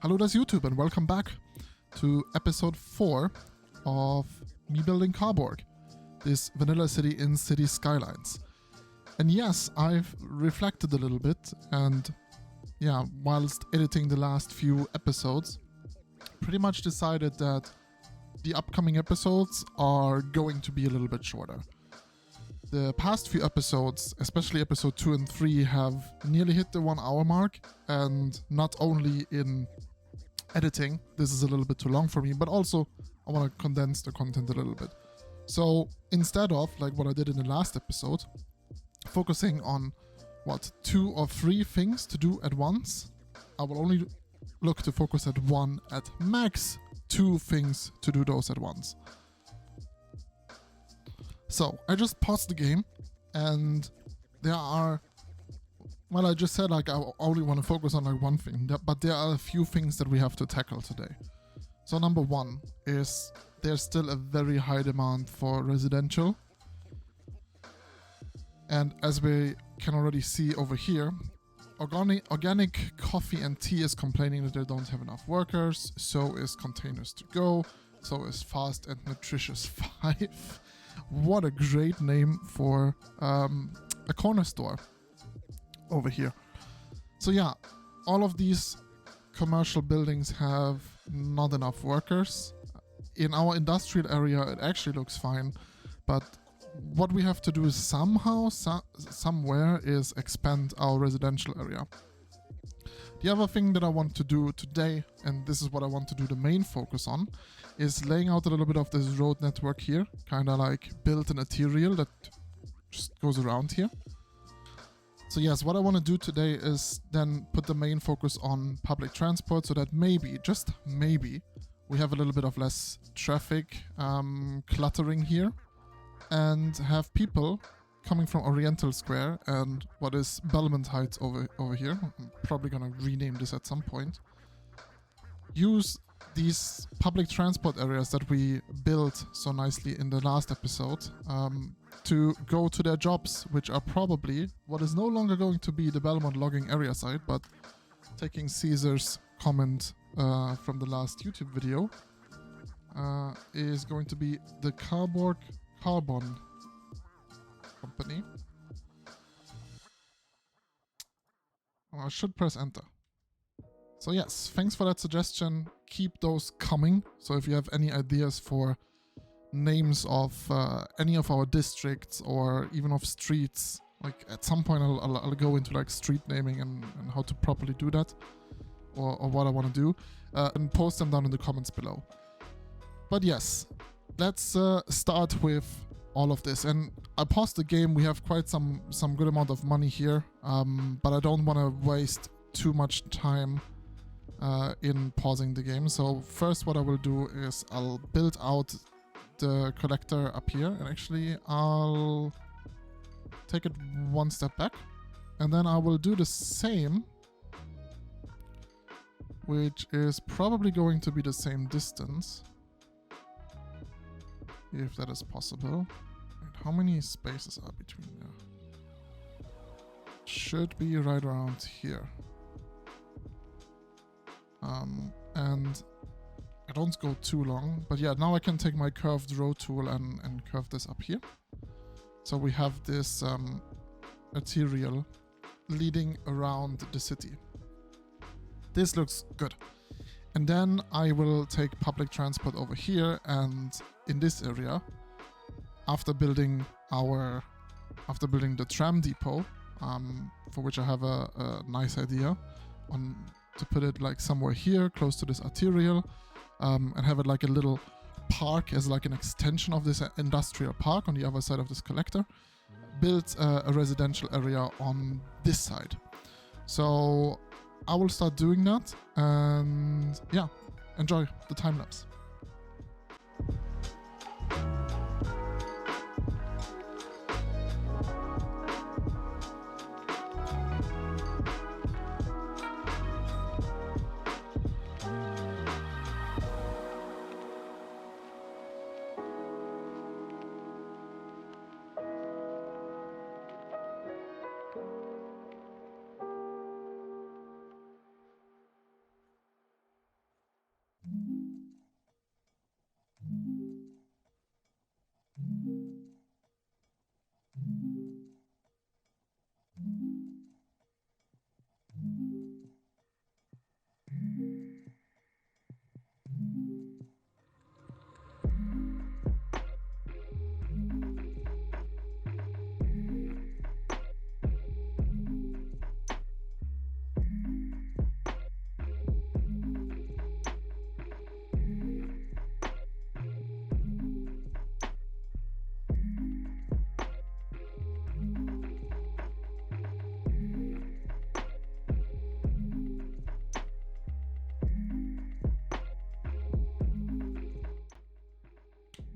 Hello, that's YouTube, and welcome back to episode 4 of me building Carborg, this vanilla city in Cities Skylines. And yes, I've reflected a little bit, and yeah, whilst editing the last few episodes, pretty much decided that the upcoming episodes are going to be a little bit shorter. The past few episodes, especially episode 2 and 3, have nearly hit the 1 hour mark, and not only in editing, this is a little bit too long for me, but also I want to condense the content a little bit. So instead of, like what I did in the last episode, focusing on 2 or 3 things to do at once, I will only look to focus at 1 at max 2 things to do those at once. So I just paused the game, and there are, well, I just said like I only want to focus on like 1 thing, but there are a few things that we have to tackle today. So number 1 is there's still a very high demand for residential. And as we can already see over here, organic coffee and tea is complaining that they don't have enough workers. So is Containers to Go. So is Fast and Nutritious 5. What a great name for a corner store over here. So yeah, all of these commercial buildings have not enough workers. In our industrial area, it actually looks fine, but what we have to do is somewhere is expand our residential area. The other thing that I want to do today, and this is what I want to do the main focus on, is laying out a little bit of this road network here, kind of like build an arterial that just goes around here. So yes, what I want to do today is then put the main focus on public transport, so that maybe, just maybe, we have a little bit of less traffic cluttering here, and have people coming from Oriental Square and what is Belmont Heights over here. I'm probably gonna rename this at some point. Use these public transport areas that we built so nicely in the last episode to go to their jobs, which are probably what is no longer going to be the Belmont logging area site, but taking Caesar's comment from the last YouTube video, is going to be the Carborg Carbon company. I should press enter. So yes, thanks for that suggestion. Keep those coming. So if you have any ideas for names of any of our districts or even of streets, like at some point I'll go into like street naming and how to properly do that, or what I want to do, and post them down in the comments below. But yes, let's start with all of this. And I paused the game. We have quite some good amount of money here, but I don't want to waste too much time in pausing the game. So first what I will do is I'll build out the collector up here, and actually I'll take it 1 step back, and then I will do the same, which is probably going to be the same distance, if that is possible. And how many spaces are between there? Should be right around here. And I don't go too long, but yeah, now I can take my curved row tool and curve this up here. So we have this arterial leading around the city. This looks good. And then I will take public transport over here, and in this area, after building the tram depot, for which I have a nice idea on to put it like somewhere here close to this arterial, and have it like a little park as like an extension of this industrial park on the other side of this collector. Build a residential area on this side. So I will start doing that, and yeah, enjoy the time lapse.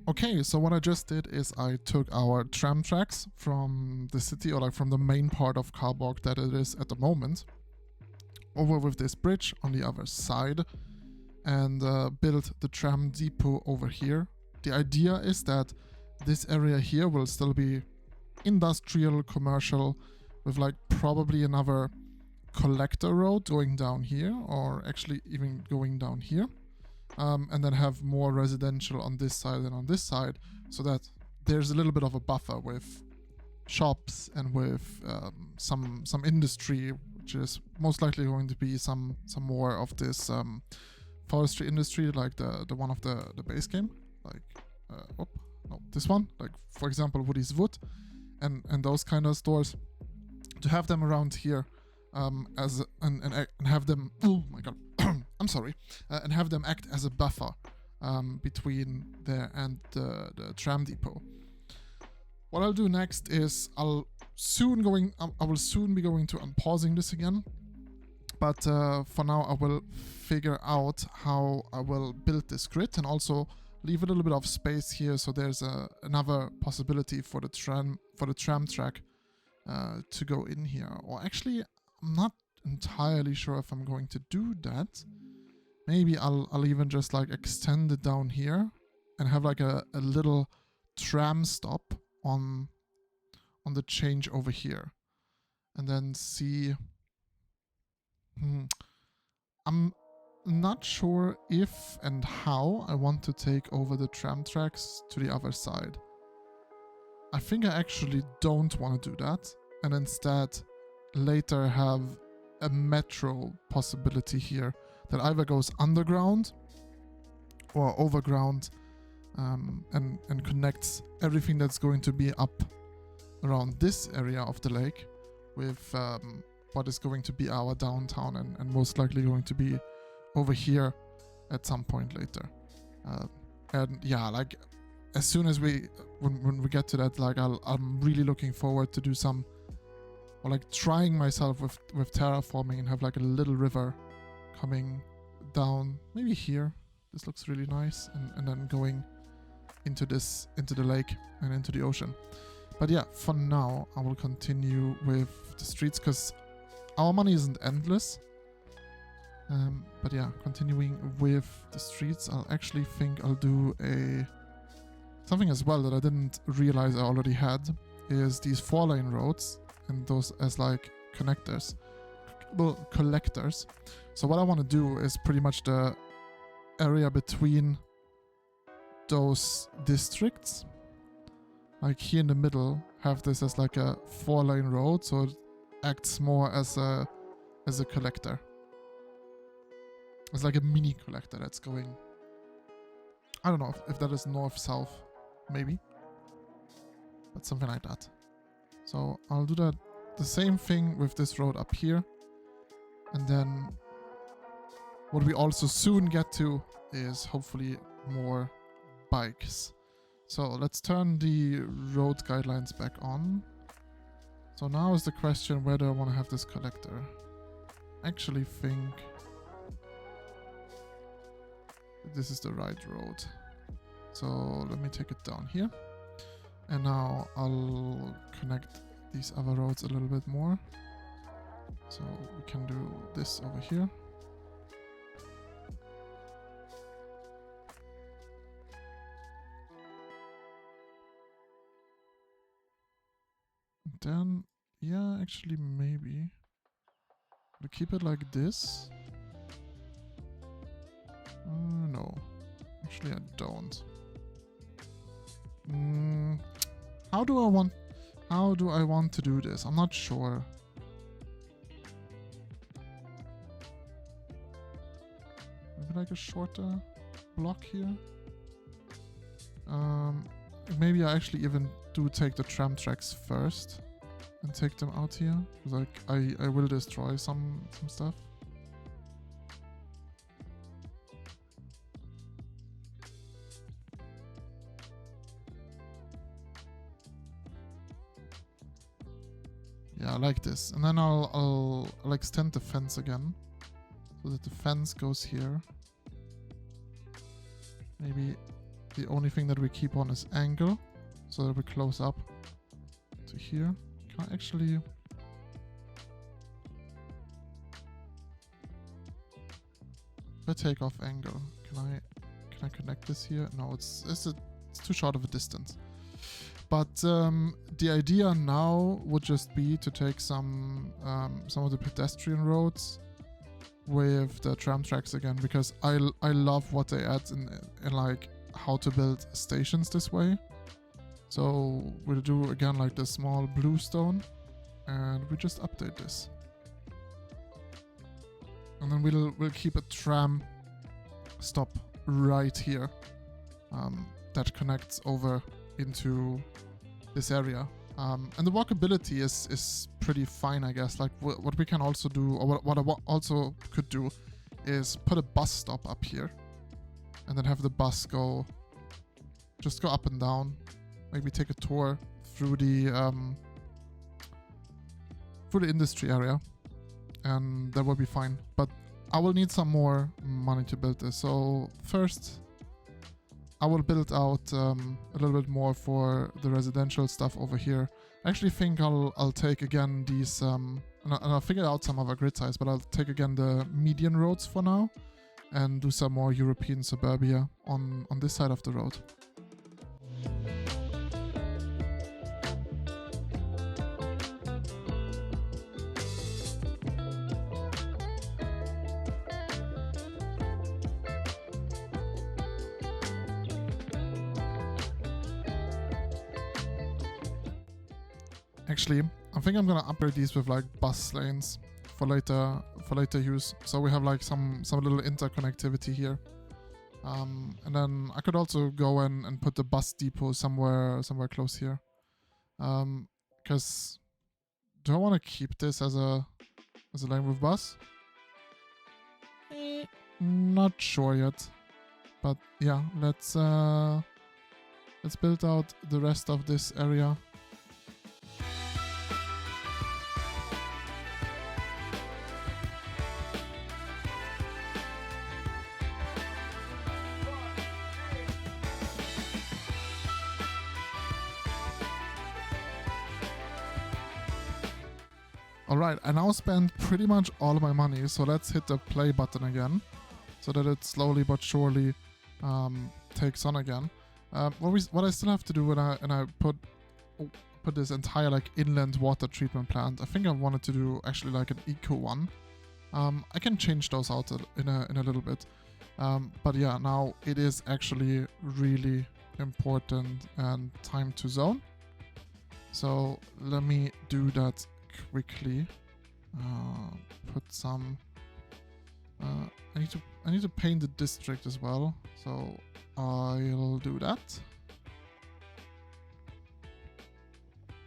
Okay, so what I just did is I took our tram tracks from the city, or like from the main part of Carborg that it is at the moment, over with this bridge on the other side, and built the tram depot over here. The idea is that this area here will still be industrial, commercial, with like probably another collector road going down here, or actually even going down here. And then have more residential on this side and on this side, so that there's a little bit of a buffer with shops and with some industry, which is most likely going to be some more of this forestry industry, like the one of the base game, like this one, like for example Woody's Wood, and those kind of stores, to have them around here, and have them, oh my god, I'm sorry, and have them act as a buffer between there and the tram depot. What I'll do next is I will soon be going to unpausing this again, but for now I will figure out how I will build this grid, and also leave a little bit of space here so there's another possibility for the tram track to go in here. Or actually, I'm not entirely sure if I'm going to do that. Maybe I'll even just like extend it down here and have like a little tram stop on the change over here, and then see. I'm not sure if and how I want to take over the tram tracks to the other side. I think I actually don't want to do that, and instead later have a metro possibility here that either goes underground or overground, and connects everything that's going to be up around this area of the lake with what is going to be our downtown, and most likely going to be over here at some point later. And yeah, like as soon as when we get to that, like I'm really looking forward to do some, or like trying myself with terraforming, and have like a little river coming down maybe here. This looks really nice, and then going into the lake and into the ocean. But yeah, for now I will continue with the streets, because our money isn't endless. But yeah, continuing with the streets, I'll actually think I'll do something as well that I didn't realize I already had, is these 4-lane roads, and those as like collectors. So what I want to do is pretty much the area between those districts, like here in the middle, have this as like a 4-lane road, so it acts more as a collector. It's like a mini collector that's going, I don't know if that is north-south, maybe, but something like that. So I'll do the same thing with this road up here, and then what we also soon get to is hopefully more bikes. So let's turn the road guidelines back on. So now is the question, where do I want to have this collector? I actually think this is the right road. So let me take it down here. And now I'll connect these other roads a little bit more. So we can do this over here. And then, yeah, actually maybe we'll keep it like this. No, actually I don't. How do I want to do this? I'm not sure. Maybe like a shorter block here. Maybe I actually even do take the tram tracks first and take them out here. Like I will destroy some stuff. Yeah, I like this. And then I'll extend the fence again, so that the fence goes here. Maybe The only thing that we keep on is angle, so that we close up to here. Can I actually... If I take off angle, can I connect this here? No, it's too short of a distance. But the idea now would just be to take some of the pedestrian roads with the tram tracks again, because I love what they add in like how to build stations this way. So we'll do again like the small blue stone, and we just update this, and then we'll keep a tram stop right here that connects over into this area. And the walkability is pretty fine, I guess. Like what we can also do, or what I also could do, is put a bus stop up here, and then have the bus just go up and down. Maybe take a tour through the industry area, and that will be fine. But I will need some more money to build this. So first, I will build out a little bit more for the residential stuff over here. I actually think I'll take again these, and I'll figure out some other grid size, but I'll take again the median roads for now, and do some more European suburbia on this side of the road. Actually, I think I'm gonna upgrade these with like bus lanes for later use. So we have like some little interconnectivity here. And then I could also go in and put the bus depot somewhere close here. Because do I want to keep this as a lane with bus? Not sure yet. But yeah, let's build out the rest of this area. Alright, I now spent pretty much all of my money, so let's hit the play button again, so that it slowly but surely takes on again. What I still have to do when I put this entire like inland water treatment plant, I think I wanted to do actually like an eco one. I can change those out in a little bit, but yeah, now it is actually really important and time to zone. So let me do that quickly. Put some. I need to paint the district as well, so I'll do that.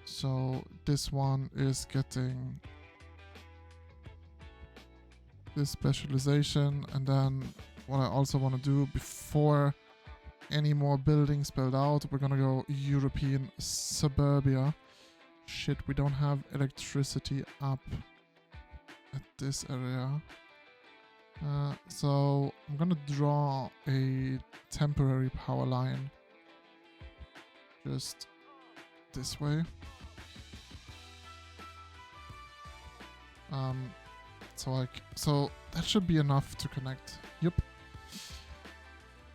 So this one is getting this specialization, and then what I also want to do before any more buildings build out, we're gonna go European suburbia. Shit, we don't have electricity up at this area. So I'm gonna draw a temporary power line just this way. So that should be enough to connect. Yep.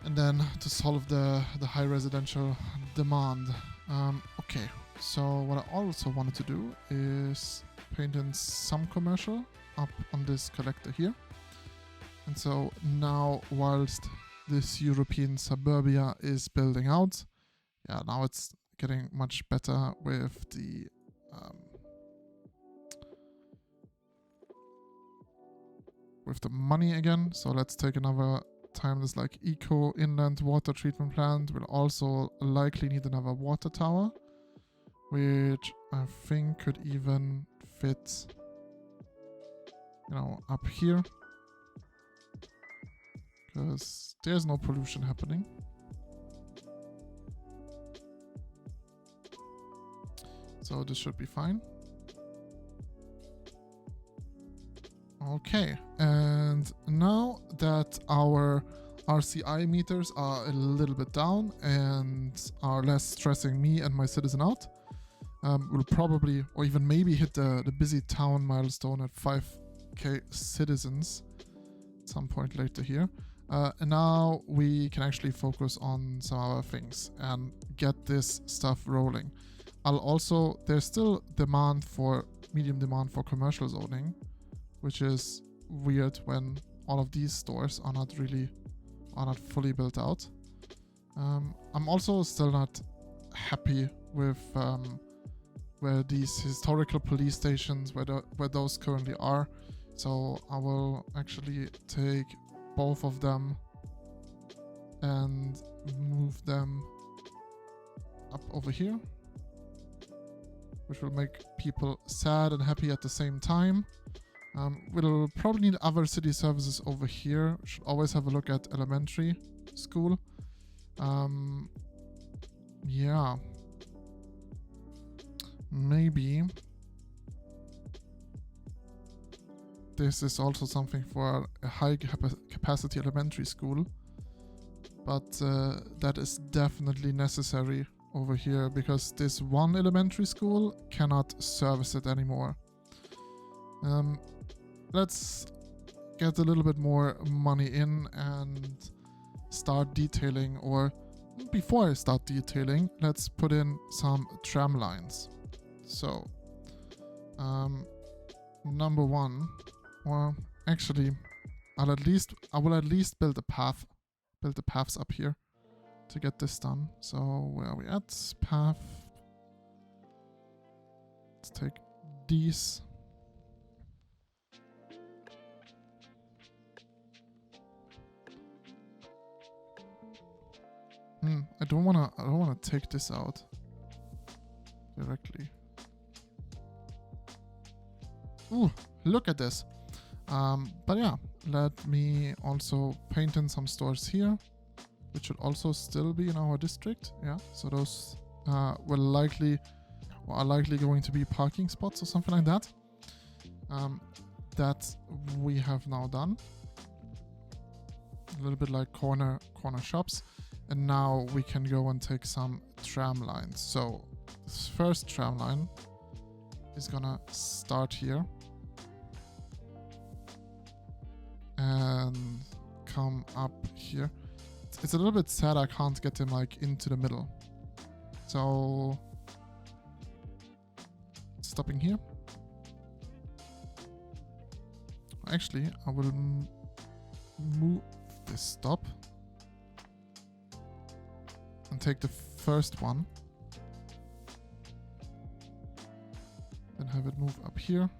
And then to solve the high residential demand. Okay. So what I also wanted to do is paint in some commercial up on this collector here. And so now, whilst this European suburbia is building out, yeah, now it's getting much better with the money again. So let's take another time this like eco inland water treatment plant. We'll also likely need another water tower, which I think could even fit, up here, because there's no pollution happening. So this should be fine. Okay, and now that our RCI meters are a little bit down and are less stressing me and my citizen out. We'll probably, or even maybe hit the busy town milestone at 5k citizens at some point later here. And now we can actually focus on some other things and get this stuff rolling. There's still medium demand for commercial zoning, which is weird when all of these stores are not fully built out. I'm also still not happy with where these historical police stations, where those currently are. So I will actually take both of them and move them up over here, which will make people sad and happy at the same time. We'll probably need other city services over here. Should always have a look at elementary school. Yeah. Maybe this is also something for a high capacity elementary school, but that is definitely necessary over here because this one elementary school cannot service it anymore. Let's get a little bit more money in and start detailing, or before I start detailing, let's put in some tram lines. So, number one, well, actually, I will at least build the paths up here to get this done. So, where are we at? Path. Let's take these. I don't wanna take this out directly. Ooh, look at this. But yeah, let me also paint in some stores here, which should also still be in our district. Yeah, so those are likely going to be parking spots or something like that. That we have now done. A little bit like corner shops. And now we can go and take some tram lines. So this first tram line is gonna start here and come up here. It's a little bit sad I can't get him like into the middle. So stopping here. Actually, I will move this stop and take the first one, then have it move up here,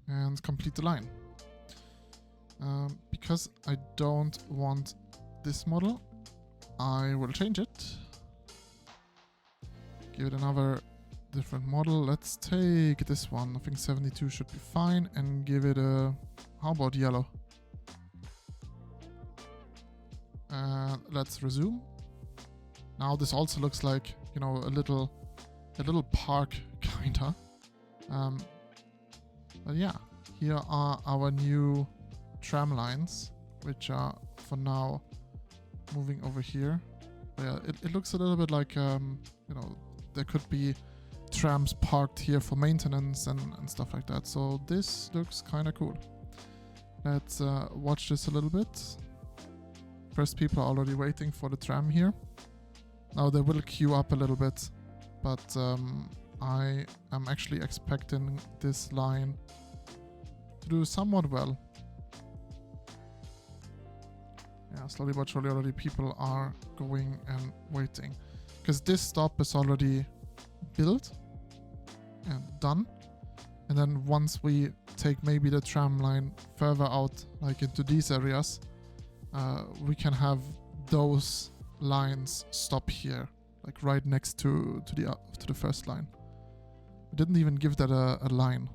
and complete the line. Because I don't want this model, I will change it, give it another different model. Let's take this one. I think 72 should be fine, and give it a, how about yellow? Let's resume. Now this also looks like, you know, a little park kinda. But yeah, here are our new tram lines, which are for now moving over here. But yeah, it looks a little bit like you know, there could be trams parked here for maintenance and stuff like that. So this looks kind of cool. Let's watch this a little bit. First people are already waiting for the tram here. Now they will queue up a little bit, but I am actually expecting this line to do somewhat well. Yeah, slowly but surely already people are going and waiting, because this stop is already built and done. And then once we take maybe the tram line further out, like into these areas, we can have those lines stop here, like right next to the first line. We didn't even give that a line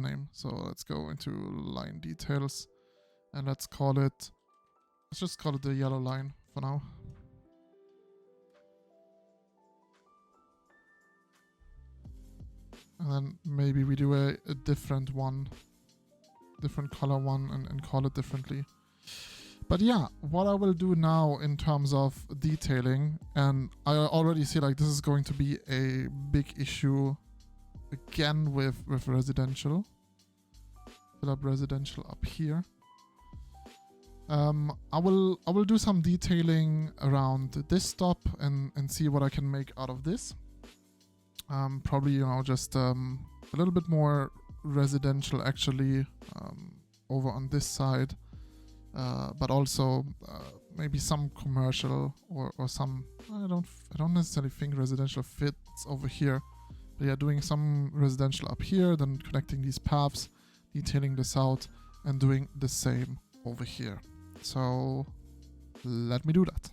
name. So let's go into line details, and let's just call it the yellow line for now. And then maybe we do a different one, different color one, and call it differently. But yeah, what I will do now in terms of detailing, and I already see like this is going to be a big issue again with residential. Fill up residential up here. I will do some detailing around this stop and see what I can make out of this. Probably, you know, just a little bit more residential actually over on this side, but also maybe some commercial or some. I don't necessarily think residential fits over here. But yeah, doing some residential up here, then connecting these paths, detailing this out, and doing the same over here. So let me do that.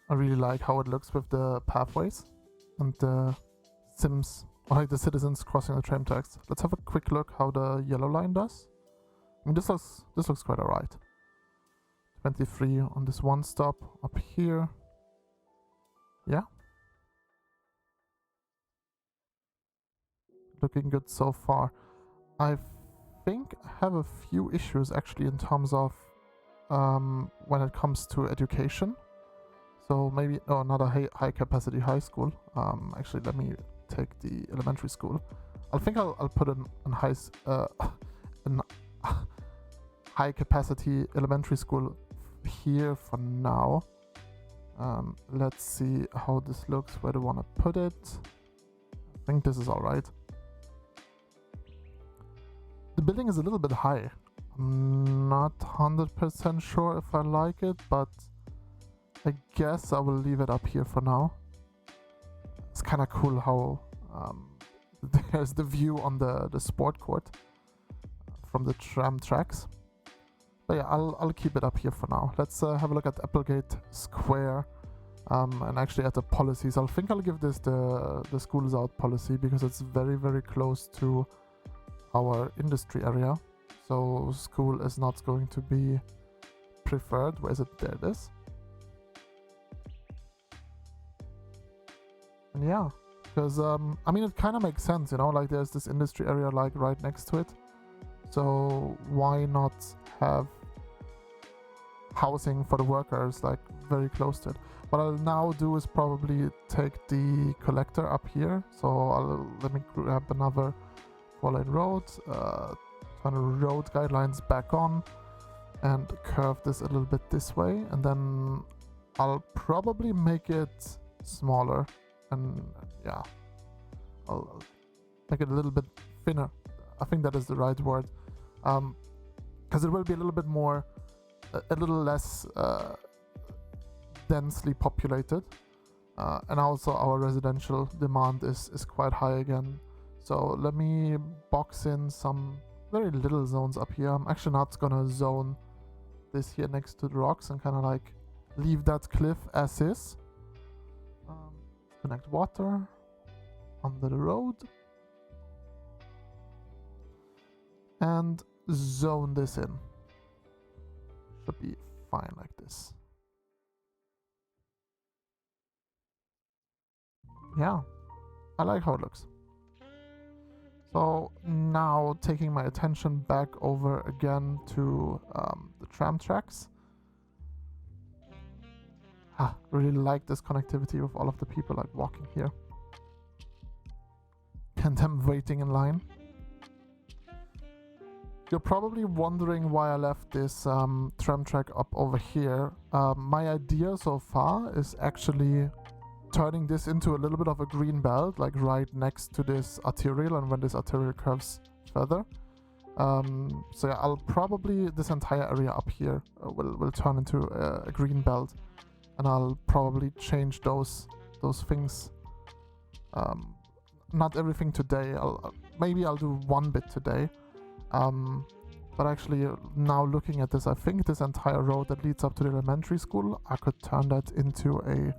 I really like how it looks with the pathways and the Sims, or like the citizens crossing the tram tracks. Let's have a quick look how the yellow line does. I mean, this looks quite alright. 23 on this one stop up here. Yeah. Looking good so far. I think I have a few issues actually in terms of when it comes to education. So maybe, oh, not a high capacity high school. Actually, let me take the elementary school. I think I'll put an high capacity elementary school here for now. Let's see how this looks. Where do I want to put it? I think this is all right. The building is a little bit high. I'm not 100% sure if I like it, but I guess I will leave it up here for now. It's kind of cool how there's the view on the sport court from the tram tracks. But yeah, I'll keep it up here for now. Let's have a look at Applegate Square and actually at the policies. I think I'll give this the schools out policy because it's very, very close to our industry area. So school is not going to be preferred. Where is it? There it is. And yeah, because I mean, it kind of makes sense, you know, like there's this industry area like right next to it. So why not have housing for the workers like very close to it? What I'll now do is probably take the collector up here. So let me grab another 4-lane road, turn the road guidelines back on and curve this a little bit this way. And then I'll probably make it smaller. And yeah, I'll make it a little bit thinner. I think that is the right word, because it will be a little bit more, a little less densely populated, and also our residential demand is quite high again. So let me box in some very little zones up here. I'm actually not gonna zone this here next to the rocks and kind of like leave that cliff as is. Connect water under the road and zone this in. Should be fine like this. Yeah, I like how it looks. So now taking my attention back over again to the tram tracks. Really like this connectivity with all of the people like walking here and them waiting in line. You're probably wondering why I left this tram track up over here. My idea so far is actually turning this into a little bit of a green belt, like right next to this arterial, and when this arterial curves further. So yeah, I'll probably, this entire area up here will turn into a green belt, and I'll probably change those things. Not everything today. Maybe I'll do one bit today. But actually, now looking at this, I think this entire road that leads up to the elementary school, I could turn that into a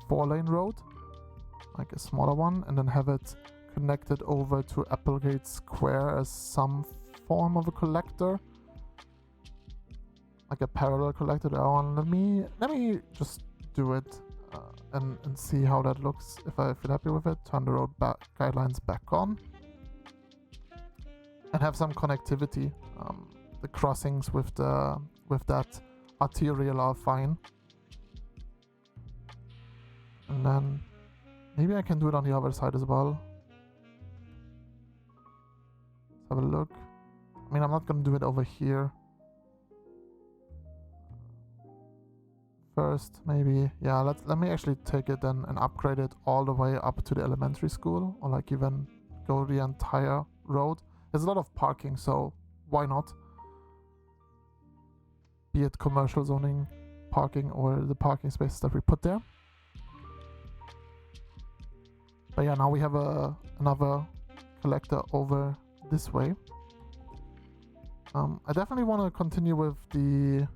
4-lane road, like a smaller one, and then have it connected over to Applegate Square as some form of a collector, like a parallel collector. Let me just do it and see how that looks. If I feel happy with it, turn the road guidelines back on and have some connectivity. The crossings with that arterial are fine. And then maybe I can do it on the other side as well. Let's have a look. I mean, I'm not gonna do it over here. First, maybe, yeah, let me actually take it then and upgrade it all the way up to the elementary school, or like even go the entire road. There's a lot of parking, so why not? Be it commercial zoning parking or the parking spaces that we put there. But yeah, now we have another collector over this way. I definitely want to continue with the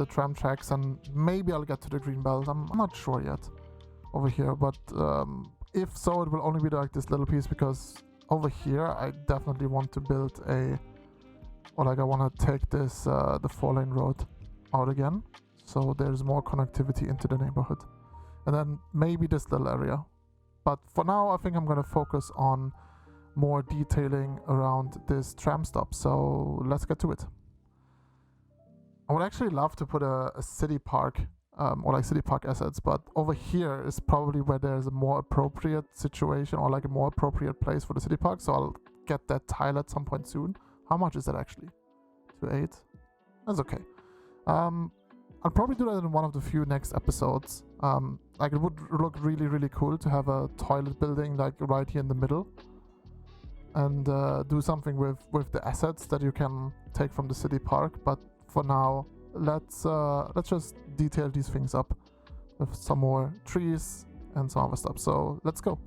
tram tracks, and maybe I'll get to the green belt. I'm not sure yet over here, but if so, it will only be like this little piece, because over here I definitely want to build I want to take this the 4-lane road out again, so there's more connectivity into the neighborhood, and then maybe this little area. But for now, I think I'm going to focus on more detailing around this tram stop, so let's get to it. I would actually love to put a city park, or like city park assets, but over here is probably where there's a more appropriate situation, or like a more appropriate place for the city park, so I'll get that tile at some point soon. How much is that actually? 2.8? That's okay. I'll probably do that in one of the few next episodes. Like, it would look really, really cool to have a toilet building like right here in the middle, and do something with the assets that you can take from the city park. But for now, let's just detail these things up with some more trees and some other stuff. So let's go.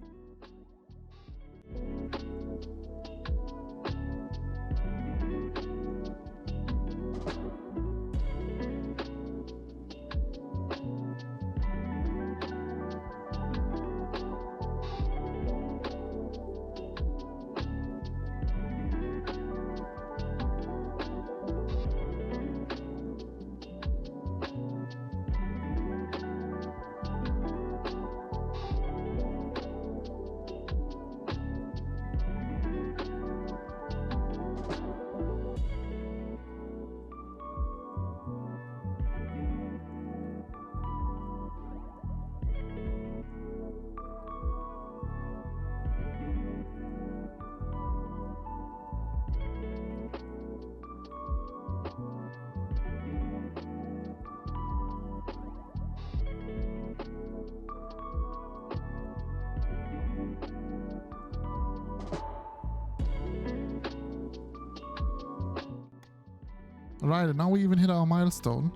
Right, and now we even hit our milestone.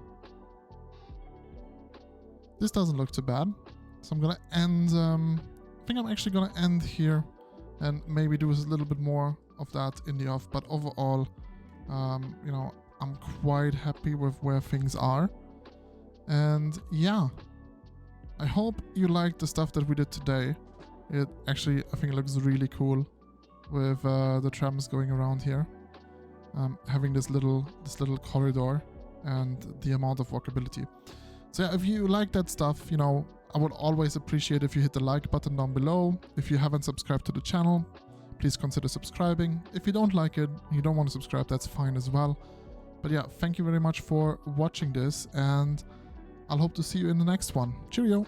This doesn't look too bad. So I'm gonna end, I think I'm actually gonna end here and maybe do a little bit more of that in the off. But overall, you know, I'm quite happy with where things are. And yeah, I hope you liked the stuff that we did today. It actually, I think it looks really cool with the trams going around here. Having this little corridor and the amount of walkability. So yeah, if you like that stuff, you know, I would always appreciate if you hit the like button down below. If you haven't subscribed to the channel, please consider subscribing. If you don't like it, you don't want to subscribe, that's fine as well. But yeah, thank you very much for watching this, and I'll hope to see you in the next one. Cheerio!